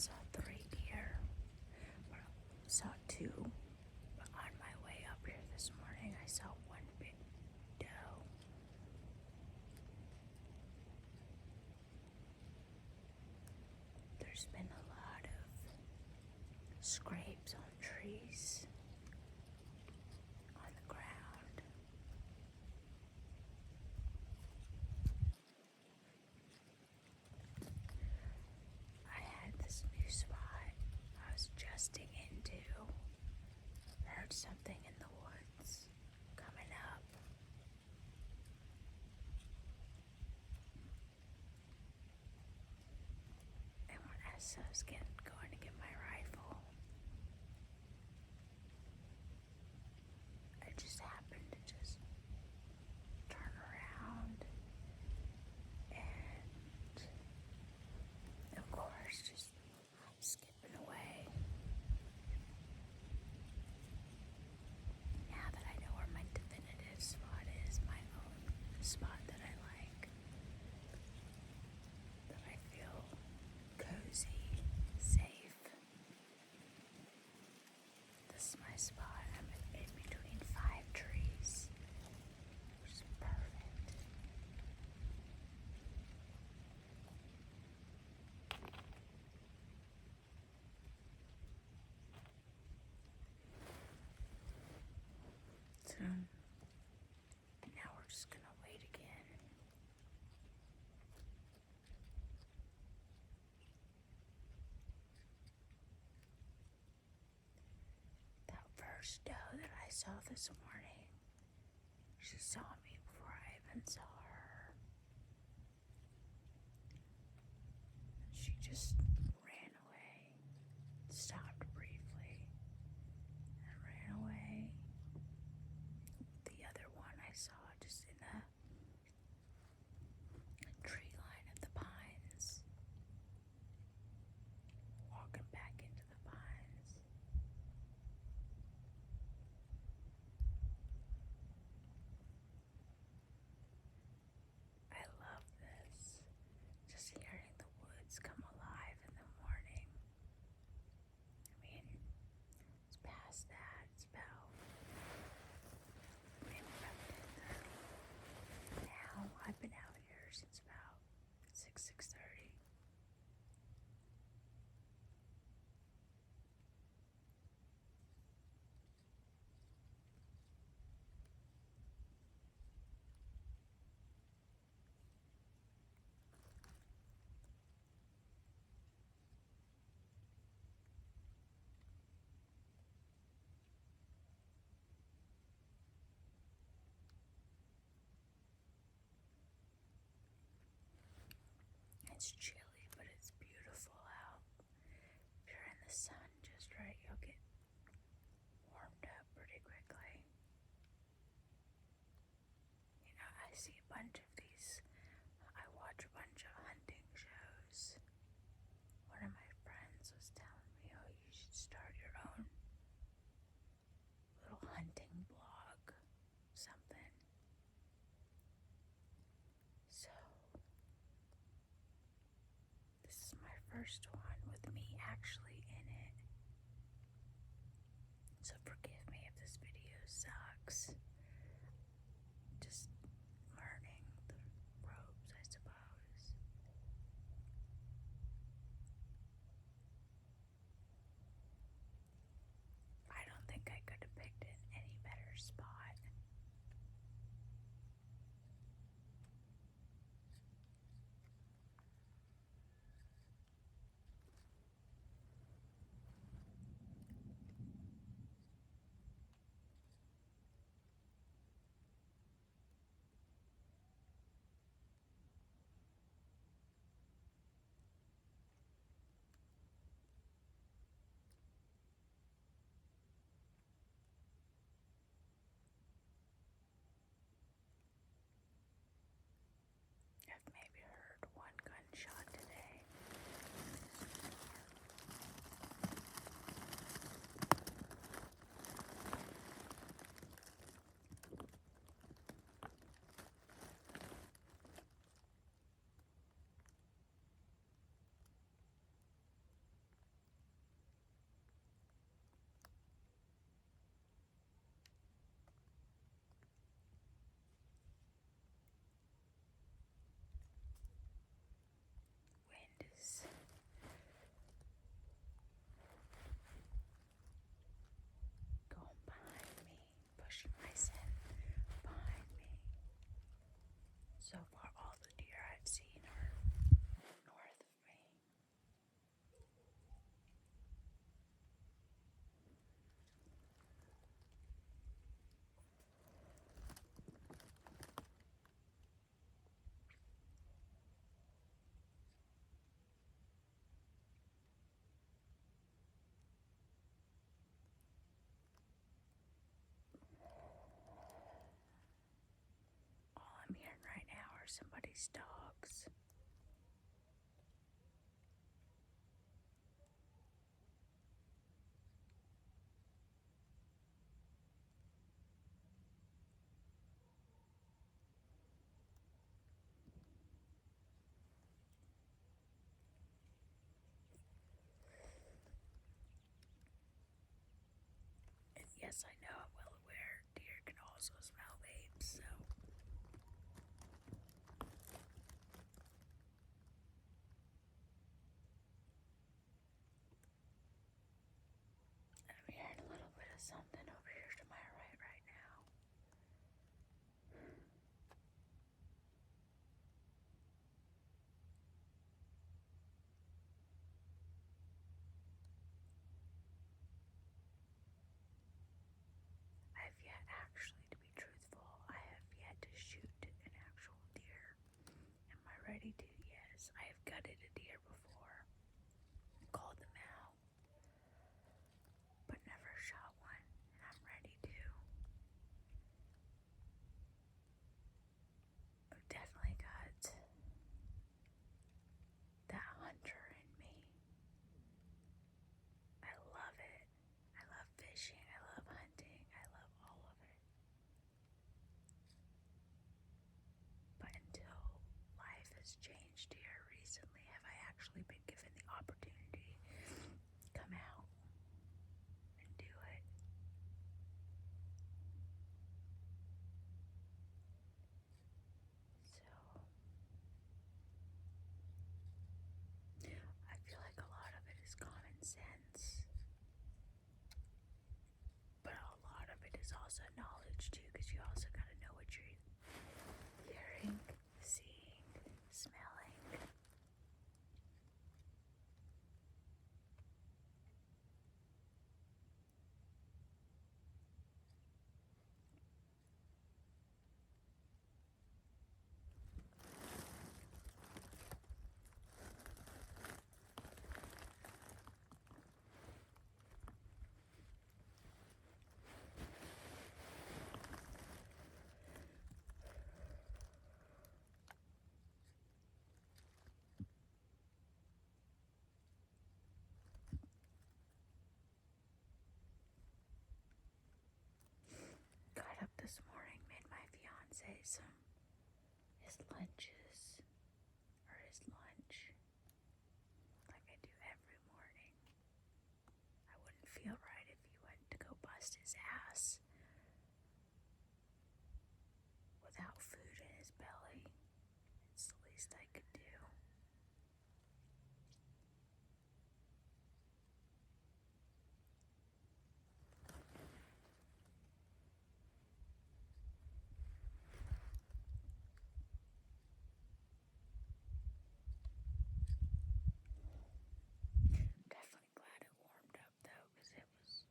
saw 3 deer. Well, saw 2. But on my way up here this morning, I saw 1 big doe. There's been a lot of scrapes on trees, on the ground. I had this new spot I was adjusting into. Heard something in the woods coming up. And as I was going to get my rifle, I just happened to just turn around and, of course, just skipping away. Now that I know where my definitive spot is, my own spot that I like, that I feel cozy, safe. This is my spot. I'm in between 5 trees, which is perfect. So now we're just gonna wait again. That first doe that I saw this morning, she saw me before I even saw her. She just ran away, stopped briefly, and ran away. The other one I saw just in the tree line of the pines, walking back into the pines. I love this, just hearing the woods come alive in the morning. I mean, it's past that, it's about maybe about 10:30. Now, I've been out here since about 6:30. It's chilly, but it's beautiful out. If you're in the sun just right, you'll get warmed up pretty quickly. You know, I see a bunch of these. I watch a bunch of hunting shows. One of my friends was telling me, oh, you should start your own little hunting blog, something. So, this is my first one with me actually in it. So forgive me if this video sucks. Just learning the chase dogs. And yes, I know, I'm well aware deer can also smell vapes, so. I'm hearing a little bit of something over here to my right now. I've yet, actually, to be truthful, I have yet to shoot an actual deer. Am I ready to? Yes, I have gutted a deer before, called them out, but never shot one, and I'm ready to. I've definitely got that hunter in me. I love it. I love fishing. I love hunting. I love all of it. But until life has changed here recently, have I actually been given the opportunity to come out and do it. So I feel like a lot of it is common sense, but a lot of it is also knowledge too, because you also got to know what you're hearing, seeing, smelling. Got up this morning, made my fiance his lunches, or his lunch, like I do every morning. I wouldn't feel right if he went to go bust his ass without food in his belly. It's the least I could do. Definitely glad it warmed up though, because it was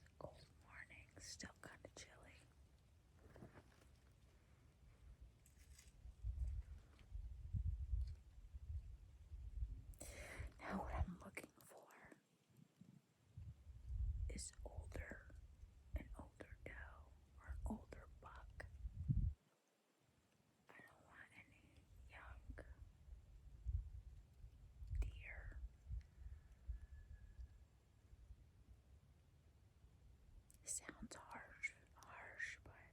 a cold morning, still kind of chilly. Now what I'm looking for is an older doe or an older buck. I don't want any young deer. Sounds harsh, but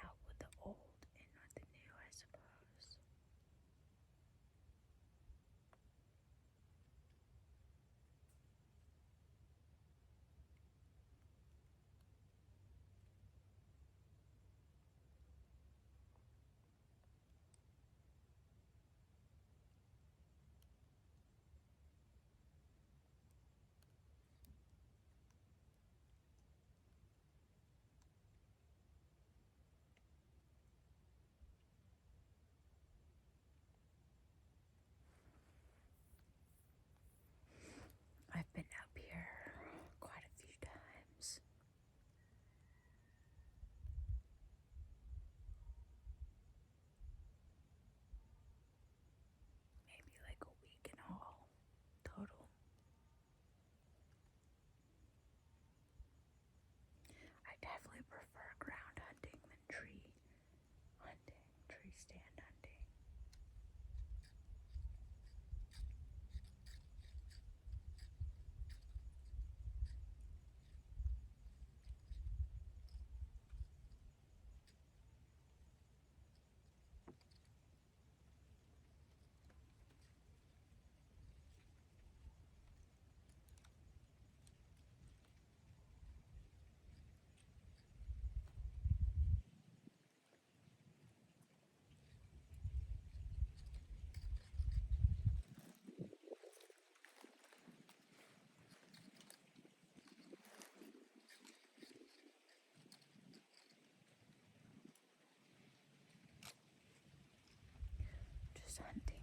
out with the old, in with the new, I suppose. I've been up here quite a few times. Maybe like a week in all total. I definitely prefer ground hunting than tree stand hunting. Sunday.